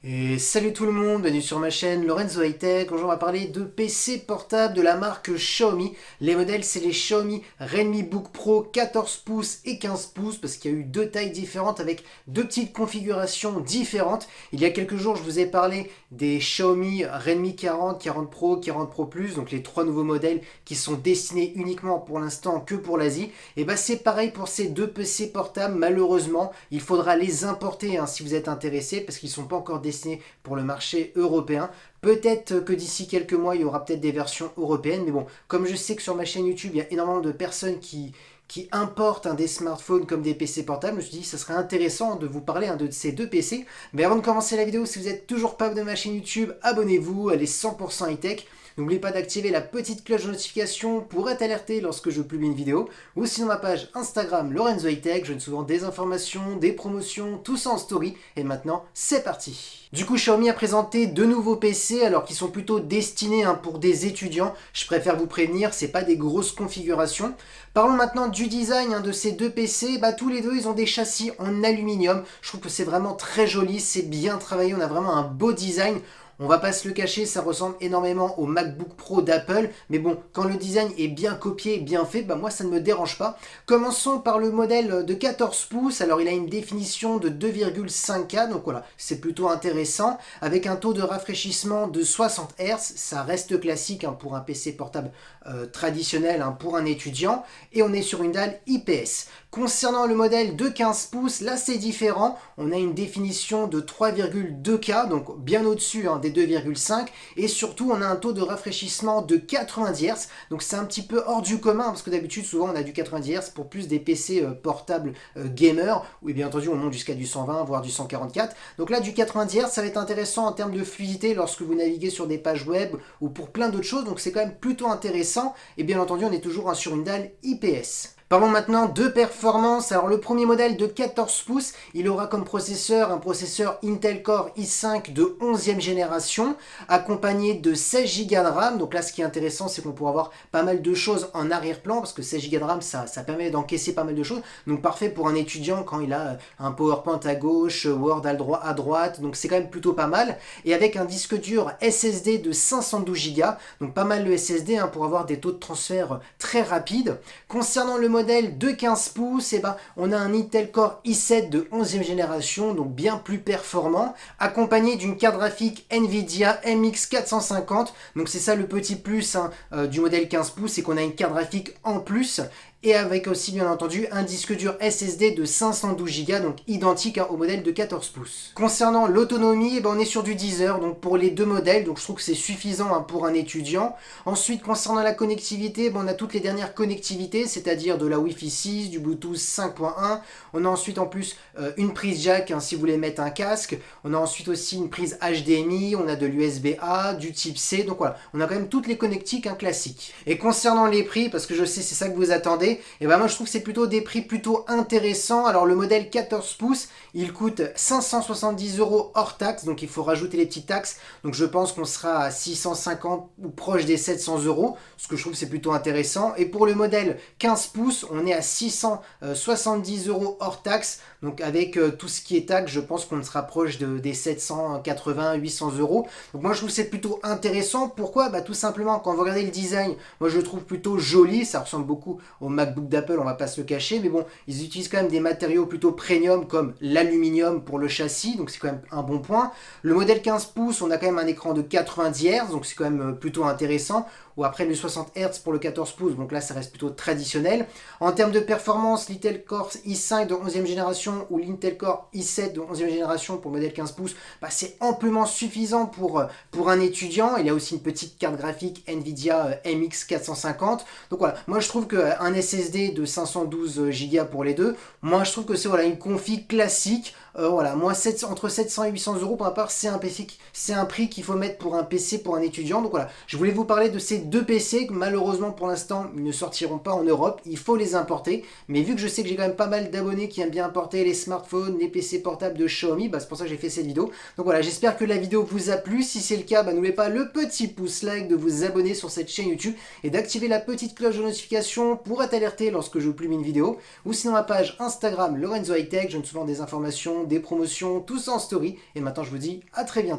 Et salut tout le monde, bienvenue sur ma chaîne Lorenzo High Tech. Aujourd'hui on va parler de PC portable de la marque Xiaomi. Les modèles c'est les Xiaomi Redmi Book Pro 14 pouces et 15 pouces parce qu'il y a eu deux tailles différentes avec deux petites configurations différentes. Il y a quelques jours je vous ai parlé des Xiaomi Redmi 40, 40 Pro, 40 Pro Plus, donc les trois nouveaux modèles qui sont destinés uniquement pour l'instant que pour l'Asie. Et bah c'est pareil pour ces deux PC portables, malheureusement il faudra les importer si vous êtes intéressé parce qu'ils ne sont pas encore destinés pour le marché européen. Peut-être que d'ici quelques mois, il y aura peut-être des versions européennes. Mais bon, comme je sais que sur ma chaîne YouTube, il y a énormément de personnes qui importent des smartphones comme des PC portables, je me suis dit que ce serait intéressant de vous parler de ces deux PC. Mais avant de commencer la vidéo, si vous n'êtes toujours pas de ma chaîne YouTube, abonnez-vous, elle est 100% high-tech. N'oubliez pas d'activer la petite cloche de notification pour être alerté lorsque je publie une vidéo. Ou sinon ma page Instagram Lorenzo High Tech, je donne souvent des informations, des promotions, tout ça en story. Et maintenant, c'est parti. Du coup, Xiaomi a présenté deux nouveaux PC, alors qu'ils sont plutôt destinés pour des étudiants. Je préfère vous prévenir, c'est pas des grosses configurations. Parlons maintenant du design de ces deux PC. Tous les deux, ils ont des châssis en aluminium. Je trouve que c'est vraiment très joli, c'est bien travaillé, on a vraiment un beau design. On va pas se le cacher, ça ressemble énormément au MacBook Pro d'Apple, mais bon, quand le design est bien copié, bien fait, moi ça ne me dérange pas. Commençons par le modèle de 14 pouces, alors il a une définition de 2,5K, donc voilà, c'est plutôt intéressant, avec un taux de rafraîchissement de 60 Hz, ça reste classique pour un PC portable traditionnel, pour un étudiant, et on est sur une dalle IPS. Concernant le modèle de 15 pouces, là c'est différent, on a une définition de 3,2K, donc bien au-dessus des 2,5, et surtout on a un taux de rafraîchissement de 90 Hz, donc c'est un petit peu hors du commun, parce que d'habitude souvent on a du 90 Hz pour plus des PC portables gamer, où bien entendu on monte jusqu'à du 120, voire du 144, donc là du 90 Hz ça va être intéressant en termes de fluidité lorsque vous naviguez sur des pages web, ou pour plein d'autres choses, donc c'est quand même plutôt intéressant, et bien entendu on est toujours sur une dalle IPS. Parlons maintenant de performance. Alors le premier modèle de 14 pouces, il aura comme processeur un processeur Intel Core i5 de 11e génération, accompagné de 16 Go de RAM. Donc là ce qui est intéressant c'est qu'on pourra avoir pas mal de choses en arrière-plan, parce que 16 Go de RAM ça permet d'encaisser pas mal de choses. Donc parfait pour un étudiant quand il a un PowerPoint à gauche, Word à droite, donc c'est quand même plutôt pas mal. Et avec un disque dur SSD de 512 Go, donc pas mal le SSD pour avoir des taux de transfert très rapides. Concernant le modèle de 15 pouces, on a un Intel Core i7 de 11e génération, donc bien plus performant, accompagné d'une carte graphique Nvidia MX 450. Donc c'est ça le petit plus du modèle 15 pouces, c'est qu'on a une carte graphique en plus, et avec aussi bien entendu un disque dur SSD de 512 Go, donc identique au modèle de 14 pouces. Concernant l'autonomie, on est sur du 10 heures donc pour les deux modèles, donc je trouve que c'est suffisant pour un étudiant. Ensuite concernant la connectivité, on a toutes les dernières connectivités, c'est-à-dire de la Wi-Fi 6, du Bluetooth 5.1, on a ensuite en plus une prise jack si vous voulez mettre un casque, on a ensuite aussi une prise HDMI, on a de l'USB-A, du type C, donc voilà, on a quand même toutes les connectiques classiques. Et concernant les prix, parce que je sais c'est ça que vous attendez, et moi je trouve que c'est plutôt des prix plutôt intéressants. Alors le modèle 14 pouces, il coûte 570 € hors taxe, donc il faut rajouter les petites taxes, donc je pense qu'on sera à 650 ou proche des 700 €, ce que je trouve c'est plutôt intéressant. Et pour le modèle 15 pouces, on est à 670 € hors taxe, donc avec tout ce qui est taxe, je pense qu'on se rapproche des 780-800 €. Donc moi je trouve que c'est plutôt intéressant. Pourquoi? Tout simplement quand vous regardez le design, moi je le trouve plutôt joli, ça ressemble beaucoup au MacBook d'Apple, on va pas se le cacher, mais bon, ils utilisent quand même des matériaux plutôt premium comme l'aluminium pour le châssis, donc c'est quand même un bon point. Le modèle 15 pouces, on a quand même un écran de 90 Hz, donc c'est quand même plutôt intéressant, ou après le 60 Hz pour le 14 pouces, donc là ça reste plutôt traditionnel. En termes de performance, l'Intel Core i5 de 11e génération ou l'Intel Core i7 de 11e génération pour le modèle 15 pouces, c'est amplement suffisant pour un étudiant. Il y a aussi une petite carte graphique Nvidia MX 450, donc voilà, moi je trouve qu'un SSD de 512 Go pour les deux, moi je trouve que c'est une config classique. Voilà, moi entre 700 et 800 € pour ma part, c'est un prix qu'il faut mettre pour un PC pour un étudiant. Donc voilà, je voulais vous parler de ces deux PC que malheureusement pour l'instant ils ne sortiront pas en Europe, il faut les importer. Mais vu que je sais que j'ai quand même pas mal d'abonnés qui aiment bien importer les smartphones, les PC portables de Xiaomi, c'est pour ça que j'ai fait cette vidéo. Donc voilà, j'espère que la vidéo vous a plu. Si c'est le cas, n'oubliez pas le petit pouce like, de vous abonner sur cette chaîne YouTube et d'activer la petite cloche de notification pour être alerté lorsque je publie une vidéo. Ou sinon ma page Instagram Lorenzo High Tech, je donne souvent des informations, des promotions, tout ça en story. Et maintenant je vous dis à très bientôt.